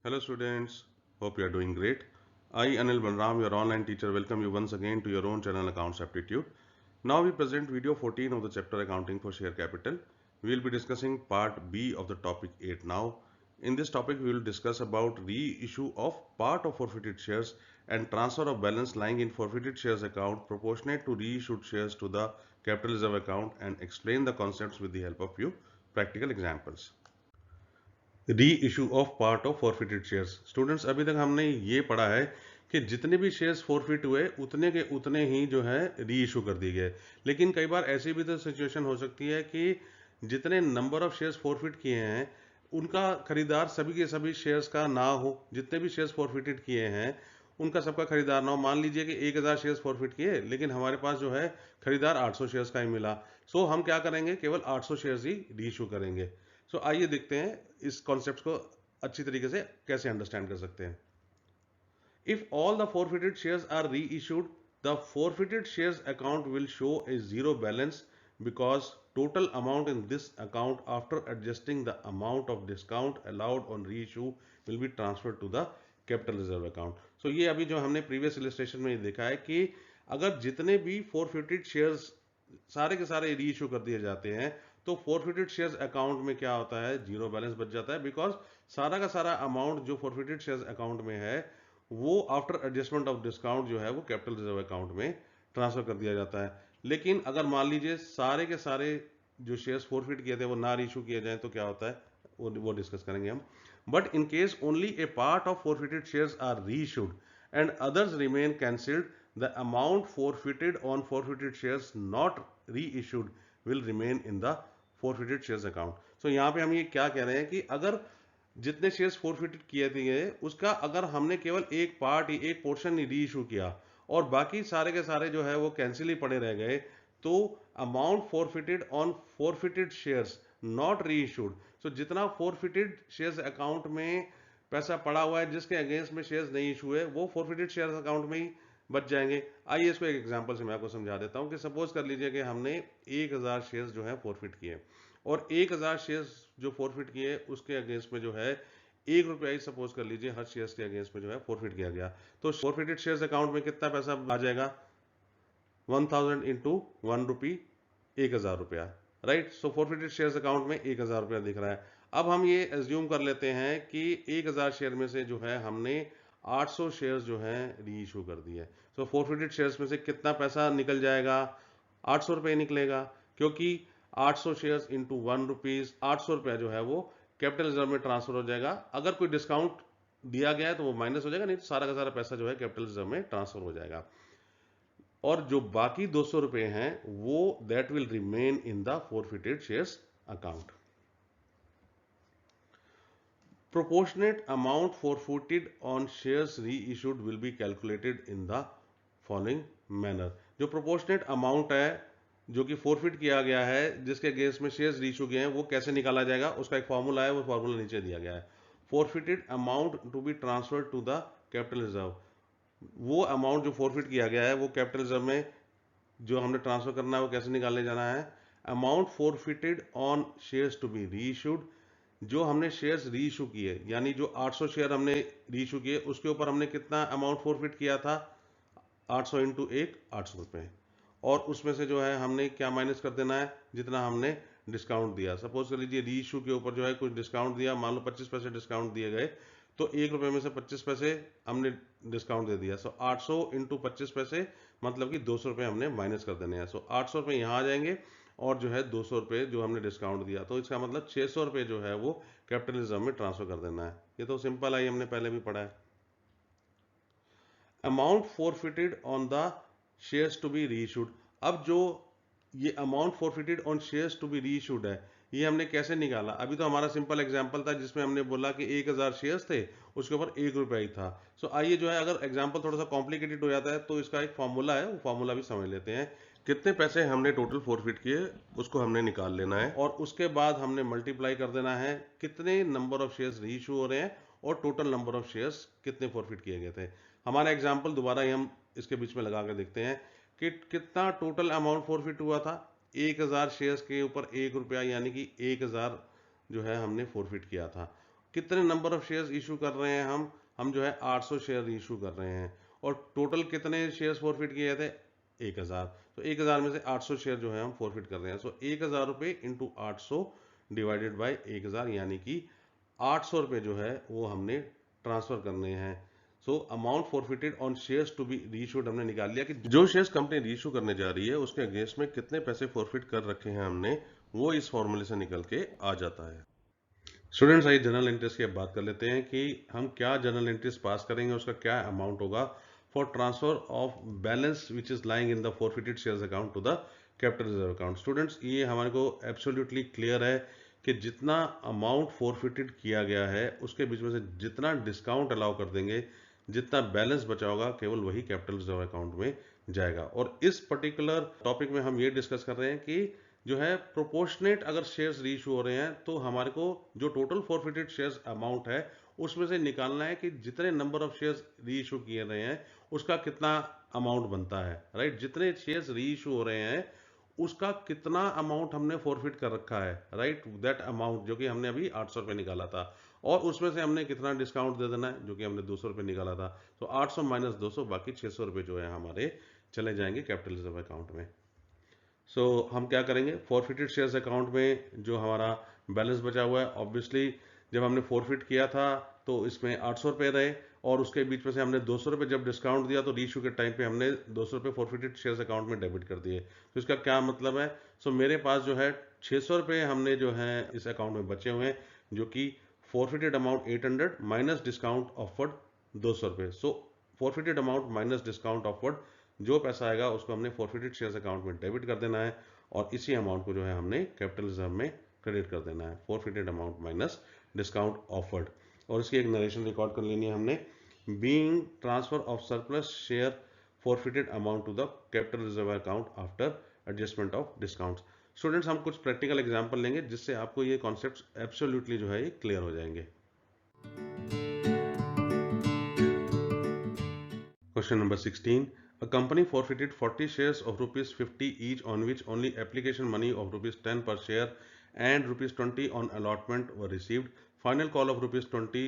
Hello students, hope you are doing great. I Anil Banram, your online teacher, welcome you once again to your own channel Accounts Aptitude. Now we present video 14 of the chapter Accounting for Share Capital. We will be discussing part B of the topic 8 now. In this topic we will discuss about reissue of part of forfeited shares and transfer of balance lying in forfeited shares account proportionate to reissued shares to the capital reserve account and explain the concepts with the help of few practical examples. री issue of part of forfeited shares. Students, अभी तक हमने ये पढ़ा है कि जितने भी शेयर्स फॉरफिट हुए उतने के उतने ही जो है री इशू कर दिए गए। लेकिन कई बार ऐसी भी तो सिचुएशन हो सकती है कि जितने नंबर ऑफ शेयर्स फॉरफिट किए हैं उनका खरीदार सभी के सभी शेयर्स का ना हो। जितने भी शेयर्स फॉरफिटेड किए हैं उनका सबका खरीदार ना हो। मान लीजिए कि 1000 शेयर्स फॉरफिट किए लेकिन हमारे पास जो है खरीदार 800 शेयर्स का ही मिला। सो हम क्या करेंगे, केवल 800 शेयर्स ही री इशू करेंगे। सो आइए देखते हैं इस कॉन्सेप्ट को अच्छी तरीके से कैसे अंडरस्टैंड कर सकते हैं। If all the forfeited shares are reissued, the forfeited shares account will show a zero balance because total amount in this account after adjusting the amount of discount allowed on reissue will be transferred to the capital reserve account. So ये अभी जो हमने previous illustration में देखा है कि अगर जितने भी forfeited shares सारे के सारे री इशू कर दिए जाते हैं तो फॉरफिटेड शेयर्स अकाउंट में क्या होता है, जीरो बैलेंस बच जाता है। बिकॉज सारा का सारा अमाउंट जो फॉरफिटेड शेयर्स अकाउंट में है वो आफ्टर एडजस्टमेंट ऑफ डिस्काउंट जो है वो कैपिटल रिजर्व अकाउंट में ट्रांसफर कर दिया जाता है। लेकिन अगर मान लीजिए सारे के सारे जो शेयर्स फॉरफिट किए थे वो ना रीइशू किए जाए तो क्या होता है, वो डिस्कस करेंगे हम। But in case only a part of forfeited shares are reissued and others remain cancelled, the amount forfeited on forfeited shares not reissued will remain in the forfeited shares account. So यहाँ पे हम ये क्या कह रहे हैं कि अगर जितने शेयर्स फॉरफिटेड किए थे उसका अगर हमने केवल एक पार्ट एक पोर्शन ही री इशू किया और बाकी सारे के सारे जो है वो कैंसिल ही पड़े रह गए तो amount forfeited on forfeited shares not री इशूड। सो जितना फॉरफिटेड शेयर्स अकाउंट में पैसा पड़ा हुआ है जिसके अगेंस्ट में शेयर्स नहीं इशू है वो फॉरफिटेड शेयर्स अकाउंट में ही बच जाएंगे। आइए इसको एक एग्जांपल से मैं आपको समझा देता हूं कि सपोज कर लीजिए कि हमने 1000 शेयर्स जो है फॉरफिट किए और 1000 शेयर्स जो फॉरफिट किए उसके अगेंस्ट में जो है 1 रुपया ही सपोज कर लीजिए हर शेयर्स के अगेंस्ट में जो है फॉरफिट किया गया। तो फॉरफिटेड शेयर्स अकाउंट में कितना पैसा आ जाएगा, 1000 इंटू 1 रुपी, 1000 रुपया। राइट, सो फॉरफिटेड शेयर्स अकाउंट में 1000 रुपया दिख रहा है। अब हम ये एज्यूम कर लेते हैं कि 1000 शेयर में से जो है हमने 800 शेयर्स जो है री इशू कर दिए। सो फॉरफिटेड शेयर्स में से कितना पैसा निकल जाएगा, 800 रुपये निकलेगा, क्योंकि 800 शेयर्स इंटू 1 रुपीज, 800 रुपया जो है वो कैपिटल रिजर्व में ट्रांसफर हो जाएगा। अगर कोई डिस्काउंट दिया गया है तो वो माइनस हो जाएगा, नहीं तो सारा का सारा पैसा जो है कैपिटल रिजर्व में ट्रांसफर हो जाएगा। और जो बाकी 200 रुपए हैं वो that will remain in the forfeited shares account. Proportionate amount forfeited on shares reissued will be calculated in the following manner. जो प्रोपोर्शनेट अमाउंट है जो कि फॉरफिट किया गया है जिसके अगेंस्ट में शेयर्स रीइशू किए हैं वो कैसे निकाला जाएगा, उसका एक फॉर्मूला है, वो फॉर्मूला नीचे दिया गया है। Forfeited amount to be transfer to the capital reserve, वो अमाउंट जो फॉरफिट किया गया है वो कैपिटल रिजर्व में जो हमने ट्रांसफर करना है वो कैसे निकालने जाना है। Amount forfeited on shares to be reissued, जो हमने शेयर्स री इशू किए यानी जो 800 शेयर हमने री इशू किए उसके ऊपर हमने कितना अमाउंट फॉरफिट किया था, 800 इंटू एक 800 रुपये। और उसमें से जो है हमने क्या माइनस कर देना है, जितना हमने डिस्काउंट दिया। सपोज कर लीजिए री इशू के ऊपर जो है कुछ डिस्काउंट दिया, मान लो 25 पैसे डिस्काउंट दिए गए तो 1 रुपये में से 25 पैसे हमने डिस्काउंट दे दिया। सो 800 इंटू 25 पैसे मतलब कि 200 रुपये हमने माइनस कर देने हैं। सो 800 रुपये यहाँ आ जाएंगे और जो है 200 रुपये जो हमने डिस्काउंट दिया तो इसका मतलब 600 रुपये जो है वो कैपिटल रिजर्व में ट्रांसफर कर देना है। ये तो सिंपल है, हमने पहले भी पढ़ा है। Amount forfeited on the shares to be reissued, अब जो ये amount forfeited on shares to be reissued है ये हमने कैसे निकाला। अभी तो हमारा सिंपल एग्जांपल था जिसमें हमने बोला कि 1000 शेयर्स थे उसके ऊपर 1 रुपया ही था। सो आइए जो है अगर एग्जांपल थोड़ा सा कॉम्प्लिकेटेड हो जाता है तो इसका एक फॉर्मूला है, वो फॉर्मूला भी समझ लेते हैं। कितने पैसे हमने टोटल फॉरफिट किए उसको हमने निकाल लेना है और उसके बाद हमने मल्टीप्लाई कर देना है कितने नंबर ऑफ शेयर्स रीइशू हो रहे हैं और टोटल नंबर ऑफ शेयर्स कितने फॉरफिट किए गए थे। हमारा एग्जांपल दोबारा ही हम इसके बीच में लगा कर देखते हैं कि कितना टोटल अमाउंट फॉरफिट हुआ था। 1000 शेयर्स के ऊपर 1 रुपया यानी कि 1000 जो है हमने फॉरफिट किया था कितने नंबर ऑफ शेयर्स इशू कर रहे हैं हम जो है 800 शेयर इशू कर रहे हैं, और टोटल कितने शेयर्स फॉरफिट किए थे 1000। तो 1000 में से 800 शेयर जो है हम फॉरफिट कर रहे हैं। सो 1000 रुपये इंटू 800 डिवाइडेड बाई 1000, यानी कि 800 रुपये जो है वो हमने ट्रांसफर करने हैं। So amount forfeited on shares to be reissued हमने निकाल लिया कि जो शेयर्स कंपनी रीइशू करने जा रही है उसके अगेंस्ट में कितने पैसे फॉरफिट कर रखे हैं हमने, वो इस फॉर्मूले से निकल के आ जाता है। स्टूडेंट्स, आइए जनरल एंट्रीज की अब बात कर लेते हैं कि हम क्या जनरल एंट्रीज पास करेंगे, उसका क्या अमाउंट होगा for transfer of balance which is lying in the forfeited shares account to the capital reserve account. Students, ये हमारे को एब्सोल्युटली क्लियर है कि जितना अमाउंट फॉरफिटेड किया गया है उसके बीच में से जितना डिस्काउंट अलाउ कर देंगे, जितना बैलेंस बचा होगा, केवल वही कैपिटल रिजर्व अकाउंट में जाएगा। और इस पर्टिकुलर टॉपिक में हम ये डिस्कस कर रहे हैं कि जो है प्रोपोर्शनेट अगर शेयर्स रीइशू हो रहे हैं तो हमारे को जो टोटल फॉरफिटेड शेयर्स अमाउंट है उसमें से निकालना है कि जितने नंबर ऑफ शेयर्स रीइशू किए रहे हैं उसका कितना अमाउंट बनता है, राइट। जितने शेयर्स रीइशू हो रहे हैं उसका कितना अमाउंट हमने फॉरफिट कर रखा है, राइट, दैट अमाउंट जो कि हमने अभी 800 रुपये निकाला था, और उसमें से हमने कितना डिस्काउंट दे देना है जो कि हमने 200 रुपये निकाला था। तो 800 माइनस 200, बाकी 600 रुपये जो है हमारे चले जाएंगे कैपिटल रिजर्व अकाउंट में। सो हम क्या करेंगे, फॉरफिटेड शेयर्स अकाउंट में जो हमारा बैलेंस बचा हुआ है, ऑब्वियसली जब हमने फॉरफिट किया था तो इसमें 800 रुपये रहे, और उसके बीच में से हमने 200 रुपये जब डिस्काउंट दिया तो रीइशू के टाइम पे हमने 200 रुपये फॉरफिटेड शेयर्स अकाउंट में डेबिट कर दिए। तो इसका क्या मतलब है, सो मेरे पास जो है 600 रुपये हमने जो है इस अकाउंट में बचे हुए हैं, जो कि फॉरफिटेड अमाउंट 800 माइनस डिस्काउंट ऑफवर्ड 200 रुपये। सो फॉरफिटेड अमाउंट माइनस डिस्काउंट ऑफवर्ड, जो पैसा आएगा उसको हमने फॉरफिटेड शेयर्स अकाउंट में डेबिट कर देना है, और इसी अमाउंट को जो है हमने कैपिटल रिजर्व में क्रेडिट कर देना है, forfeited amount minus discount offered. और इसकी एक नरेशन रिकॉर्ड कर लेनी है हमने, being transfer of surplus share forfeited amount to the capital reserve account after adjustment of discounts. Students, हम कुछ प्रैक्टिकल एग्जांपल लेंगे जिससे आपको ये कॉन्सेप्ट्स एब्सोल्युटली जो है ये क्लियर हो जाएंगे। Question number 16. A company forfeited 40 shares of rupees 50 each, on which only application money of rupees 10 per share and rupees 20 on allotment were received. Final call of rupees 20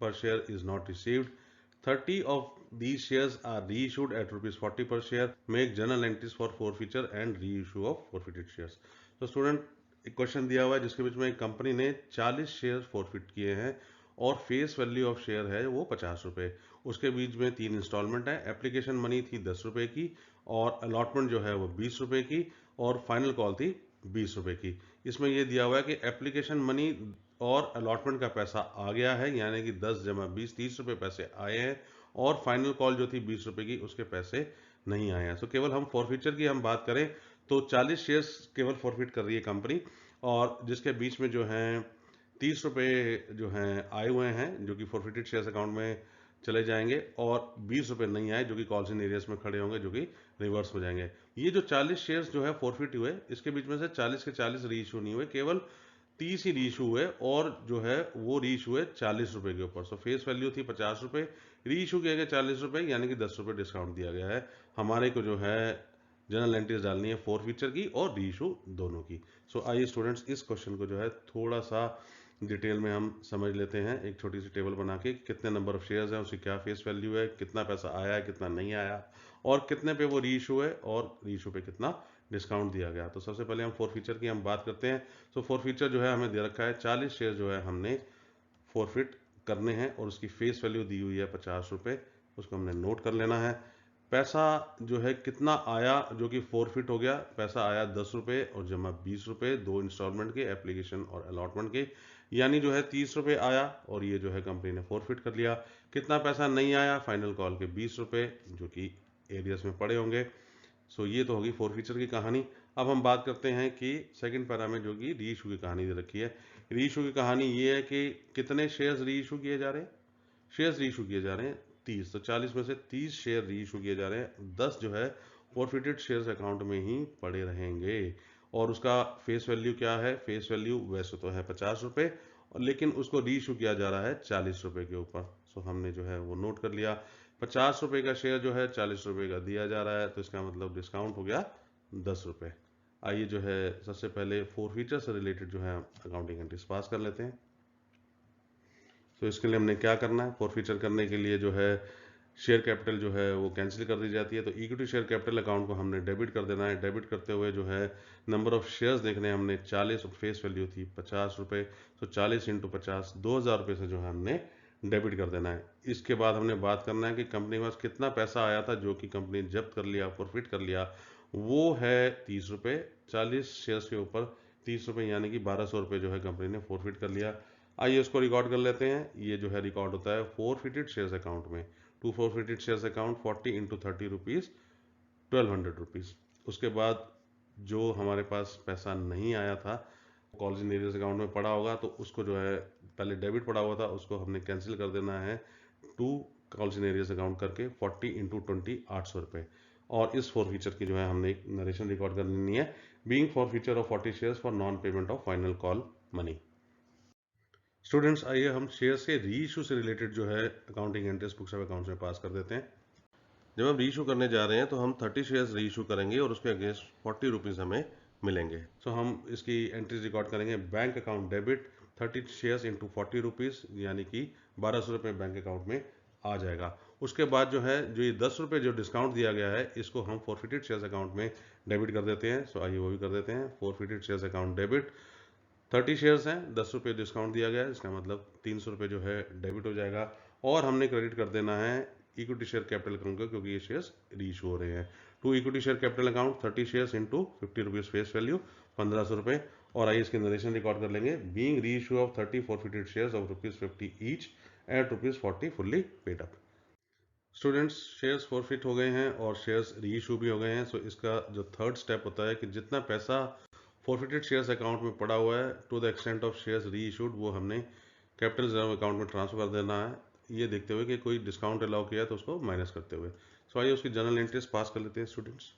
per share is not received. 30 of these shares are reissued at rupees 40 per share. Make journal entries for forfeiture and reissue of forfeited shares. तो student, एक question दिया हुआ है जिसके बीच में एक company ने 40 share forfeit किए हैं और फेस वैल्यू ऑफ शेयर है वो 50 रुपये। उसके बीच में 3 इंस्टॉलमेंट है, एप्लीकेशन मनी थी 10 रुपये की, और अलॉटमेंट जो है वो 20 रुपये की, और फाइनल कॉल थी 20 रुपये की। इसमें ये दिया हुआ है कि एप्लीकेशन मनी और अलॉटमेंट का पैसा आ गया है, यानी कि 10 जमा 20 30 रुपये पैसे आए हैं, और फाइनल कॉल जो थी 20 रुपये की उसके पैसे नहीं आए हैं। तो केवल हम फॉरफीचर की हम बात करें तो 40 शेयर्स केवल फॉरफिट कर रही है कंपनी, और जिसके बीच में जो है 30 रुपये जो हैं आए हुए हैं जो कि फॉरफिटेड शेयर्स अकाउंट में चले जाएंगे, और 20 रुपये नहीं आए जो कि कॉल्स इन एरियस में खड़े होंगे, जो कि रिवर्स हो जाएंगे। ये जो 40 शेयर्स जो है फॉरफिट हुए, इसके बीच में से 40 के 40 री इशू नहीं हुए, केवल 30 ही री इशू हुए, और जो है वो री इशू हुए 40 रुपये के ऊपर। सो फेस वैल्यू थी 50 रुपये, री इशू किए गए 40 रुपये, यानी कि 10 रुपये डिस्काउंट दिया गया है। हमारे को जो है जनरल एंट्रीज डालनी है फॉरफीचर की और री इशू दोनों की। सो आइए स्टूडेंट्स, इस क्वेश्चन को जो है थोड़ा सा डिटेल में हम समझ लेते हैं, एक छोटी सी टेबल बना के, कितने नंबर ऑफ शेयर्स हैं, उसकी क्या फेस वैल्यू है, कितना पैसा आया है, कितना नहीं आया, और कितने पे वो री इशू है, और री इशू पे कितना डिस्काउंट दिया गया। तो सबसे पहले हम फॉरफीचर की हम बात करते हैं। तो फॉरफीचर जो है हमें दे रखा है 40 शेयर जो है हमने फॉरफिट करने हैं, और उसकी फेस वैल्यू दी हुई है 50 रुपये, उसको हमने नोट कर लेना है। पैसा जो है कितना आया जो कि फॉरफिट हो गया, पैसा आया 10 रुपये और जमा 20 रुपये, 2 इंस्टॉलमेंट के, एप्लीकेशन और अलॉटमेंट के, यानी जो है 30 रुपये आया, और ये जो है कंपनी ने फॉरफिट कर लिया। कितना पैसा नहीं आया, फाइनल कॉल के 20 रुपये जो कि एरियस में पड़े होंगे। सो ये तो होगी फॉरफीचर की कहानी। अब हम बात करते हैं कि सेकंड पैरा में जो कि री इशू की कहानी दे रखी है। री इशू की कहानी ये है कि कितने शेयर्स री इशू किए जा रहे हैं, शेयर्स री इशू किए जा रहे हैं 30। तो 40 में से 30 शेयर री इशू किए जा रहे हैं, 10 जो है फॉरफिटेड शेयर्स अकाउंट में ही पड़े रहेंगे। और उसका फेस वैल्यू क्या है, फेस वैल्यू वैसे तो है 50 रुपये, लेकिन उसको री इशू किया जा रहा है 40 रुपये के ऊपर। सो हमने जो है वो नोट कर लिया। 50 रुपये का शेयर जो है 40 रुपये का दिया जा रहा है, तो इसका मतलब डिस्काउंट हो गया 10 रुपये। आइए जो है सबसे पहले फॉरफीचर से रिलेटेड जो है अकाउंटिंग एंट्रीज पास कर लेते हैं। तो इसके लिए हमने क्या करना है, फॉरफीचर करने के लिए जो है शेयर कैपिटल जो है वो कैंसिल कर दी जाती है। तो इक्विटी शेयर कैपिटल अकाउंट को हमने डेबिट कर देना है। डेबिट करते हुए जो है नंबर ऑफ शेयर्स देखने हमने 40 और फेस वैल्यू थी 50 रुपये, तो 40 इंटू 50 2000 रुपये से जो है हमने डेबिट कर देना है। इसके बाद हमने बात करना है कि कंपनी के पास कितना पैसा आया था जो कि कंपनी ने जब्त कर लिया, फॉरफिट कर लिया, वो है 30 रुपये। 40 शेयर्स के ऊपर 30 रुपये यानी कि 1200 रुपये जो है कंपनी ने फॉरफिट कर लिया। आइए उसको रिकॉर्ड कर लेते हैं। ये जो है रिकॉर्ड होता है फॉरफिटेड शेयर्स अकाउंट में। To forfeited shares account 40 into 30 rupees 1200 rupees. उसके बाद जो हमारे पास पैसा नहीं आया था कॉलेज इन एरियर्स अकाउंट में पड़ा होगा, तो उसको जो है पहले डेबिट पड़ा हुआ था उसको हमने कैंसिल कर देना है to calls in arrears account करके 40 इंटू 20 800 रुपये। और इस फॉरफीचर की जो है हमने एक नरेशन रिकॉर्ड कर लेनी है, being forfeiture of 40 shares for non payment of final call money. Students, आइए हम शेयर्स के री इशू से रिलेटेड जो है accounting entries books of accounts में पास कर देते हैं। जब हम री इशू करने जा रहे हैं तो हम 30 शेयर्स री इशू करेंगे और उसके अगेंस्ट 40 रुपीज़ हमें मिलेंगे। सो हम इसकी एंट्रीज रिकॉर्ड करेंगे। Bank account debit 30 shares into 40 rupees यानी कि 1200 रुपये बैंक अकाउंट में आ जाएगा। उसके बाद जो है जो ये 10 रुपये जो डिस्काउंट दिया गया है इसको हम फॉरफिटेड शेयर्स अकाउंट में डेबिट कर देते हैं। सो आइए वो भी कर देते हैं। Forfeited shares account debit 30 shares हैं, 10 रुपये डिस्काउंट दिया गया है, इसका मतलब 300 रुपये जो है डेबिट हो जाएगा। और हमने क्रेडिट कर देना है इक्विटी शेयर कैपिटल अकाउंट को, क्योंकि ये शेयर्स री इशू हो रहे हैं। To equity share capital account 30 shares into 50 rupees face value 1500 रुपये। और आइए इसके नरेशन रिकॉर्ड कर लेंगे। बीइंग री issue of 30 forfeited shares of ₹50 each eight ₹40 fully paid up. Students, shares forfeit हो गए हैं और शेयर्स री इशू भी हो गए हैं। सो इसका जो थर्ड स्टेप होता है कि जितना पैसा फॉरफिटेड शेयर्स अकाउंट में पड़ा हुआ है to the extent of shares reissued, वो हमने कैपिटल रिजर्व अकाउंट में ट्रांसफर कर देना है, ये देखते हुए कि कोई डिस्काउंट अलाउ किया है तो उसको माइनस करते हुए। सो आइए उसकी जर्नल एंट्रीज पास कर लेते हैं स्टूडेंट्स।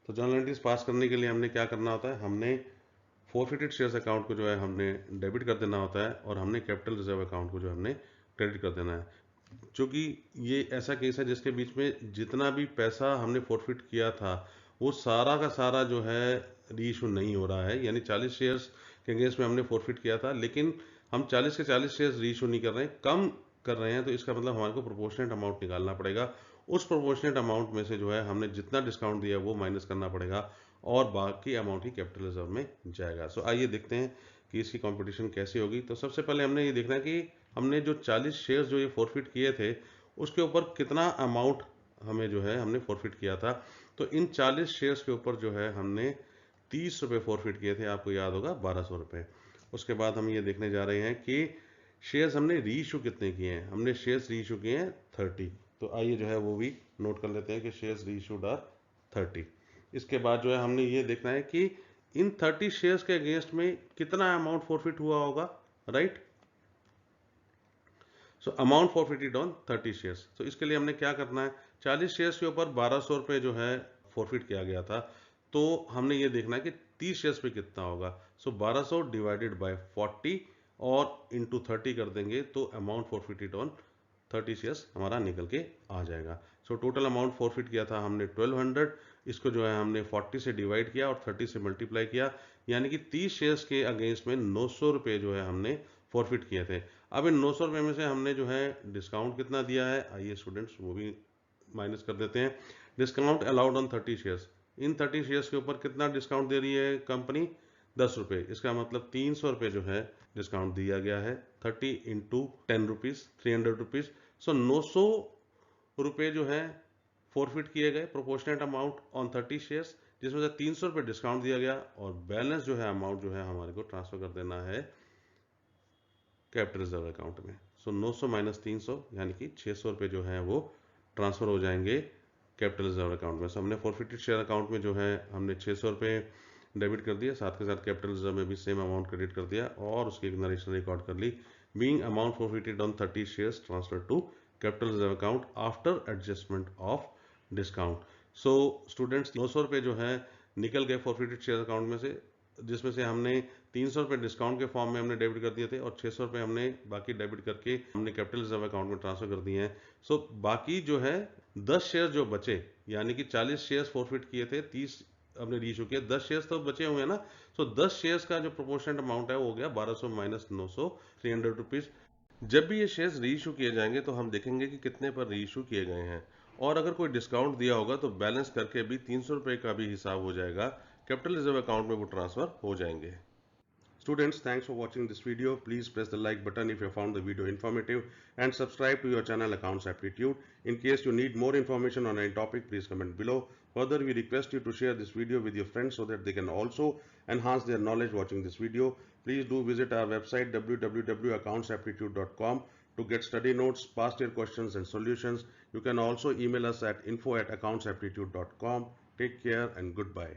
तो जर्नल एंट्रीज पास करने के लिए हमने क्या करना होता है, हमने फॉरफिटेड शेयर्स अकाउंट को जो है हमने डेबिट कर देना होता है और हमने कैपिटल रिजर्व अकाउंट को जो हमने क्रेडिट कर देना है। क्योंकि ये ऐसा केस है जिसके बीच में जितना भी पैसा हमने फॉरफिट किया था वो सारा का सारा जो है री इशू नहीं हो रहा है। यानी 40 शेयर्स के अगेंस्ट में हमने फॉरफिट किया था, लेकिन हम 40 के 40 शेयर्स री इशू नहीं कर रहे हैं, कम कर रहे हैं। तो इसका मतलब हमारे को प्रोपोर्शनेट अमाउंट निकालना पड़ेगा। उस प्रोपोर्शनेट अमाउंट में से जो है हमने जितना डिस्काउंट दिया वो माइनस करना पड़ेगा और बाकी अमाउंट ही कैपिटल रिजर्व में जाएगा। सो आइए देखते हैं कि इसकी कंपटीशन कैसी होगी। तो सबसे पहले हमने ये देखना है कि हमने जो 40 शेयर्स जो ये फॉरफिट किए थे उसके ऊपर कितना अमाउंट हमें जो है हमने फॉरफिट किया था। तो इन 40 शेयर्स के ऊपर जो है हमने 30 रुपये फॉरफिट किए थे, आपको याद होगा 1200 रुपये। उसके बाद हम ये देखने जा रहे हैं कि शेयर्स हमने री इशू कितने किए हैं। हमने शेयर्स री इशू किए हैं 30। तो आइए जो है वो भी नोट कर लेते हैं कि शेयर्स री इशूड आर 30। इसके बाद जो है हमने ये देखना है कि इन 30 शेयर्स के अगेंस्ट में कितना अमाउंट फॉरफिट हुआ होगा, right. So amount forfeited on 30 shares. तो इसके लिए हमने क्या करना है, 40 शेयर्स के ऊपर 1200 रुपये जो है फॉरफिट किया गया था, तो हमने ये देखना है कि 30 शेयर्स पे कितना होगा। सो 1200 डिवाइडेड बाय 40 और इंटू 30 कर देंगे तो अमाउंट फॉरफिटेड ऑन 30 शेयर्स हमारा निकल के आ जाएगा। सो टोटल अमाउंट फॉरफिट किया था हमने 1200, इसको जो है हमने 40 से डिवाइड किया और 30 से मल्टीप्लाई किया, यानी कि 30 शेयर्स के अगेंस्ट में 900 रुपये जो है हमने फॉरफिट किए थे। अब इन 900 रुपये में से हमने जो है डिस्काउंट कितना दिया है, आइए स्टूडेंट्स वो भी माइनस कर देते हैं। Discount allowed on 30 shares, in 30 shares के ऊपर कितना डिस्काउंट दे रही है कंपनी, 10 रुपये। इसका मतलब 300 रुपये जो है डिस्काउंट दिया गया है। 30 इंटू 10 रुपीज़ 300 रुपीज़। सो 900 रुपये जो है फॉरफिट किए गए प्रोपोर्शनेट अमाउंट ऑन 30 शेयर्स, जिसमें से 300 रुपये डिस्काउंट दिया गया और बैलेंस जो है अमाउंट जो है हमारे को ट्रांसफर कर देना है कैपिटल रिजर्व अकाउंट में। सो 900 माइनस 300 यानी कि 600 रुपये जो है वो ट्रांसफर हो जाएंगे कैपिटल रिजर्व अकाउंट में। सो हमने फॉरफिटेड शेयर अकाउंट में जो है हमने 600 रुपये डेबिट कर दिया, साथ के साथ कैपिटल रिजर्व में भी सेम अमाउंट क्रेडिट कर दिया और उसकी एक नरेशन रिकॉर्ड कर ली। Being amount forfeited on 30 shares transfer to capital reserve account after adjustment of discount. So students, 900 रुपये जो है निकल गए फॉरफिटेड शेयर अकाउंट में से, जिसमें से हमने 300 रुपये डिस्काउंट के फॉर्म में हमने डेबिट कर दिए थे और 600 रुपये हमने बाकी डेबिट करके हमने कैपिटल रिजर्व अकाउंट में ट्रांसफर कर दिए हैं। सो बाकी जो है 10 शेयर जो बचे, यानी कि 40 शेयर्स फॉरफिट किए थे, 30 हमने री इशू किया, 10 शेयर्स तो बचे हुए हैं ना। सो 10 शेयर्स का जो प्रोपोर्शनल अमाउंट है वो हो गया 1200 माइनस 900, 300 रुपीज़। जब भी ये शेयर्स री इशू किए जाएंगे तो हम देखेंगे कि कितने पर री इशू किए गए हैं, और अगर कोई डिस्काउंट दिया होगा तो बैलेंस करके भी 300 रुपये का भी हिसाब हो जाएगा, कैपिटल रिजर्व अकाउंट में वो ट्रांसफर हो जाएंगे। Students, thanks for watching this video. Please press the like button if you found the video informative and subscribe to your channel Accounts Aptitude. In case you need more information on any topic, please comment below. Further, we request you to share this video with your friends so that they can also enhance their knowledge watching this video. Please do visit our website www.accountsaptitude.com to get study notes, past year questions and solutions. You can also email us at info@accountsaptitude.com. Take care and goodbye.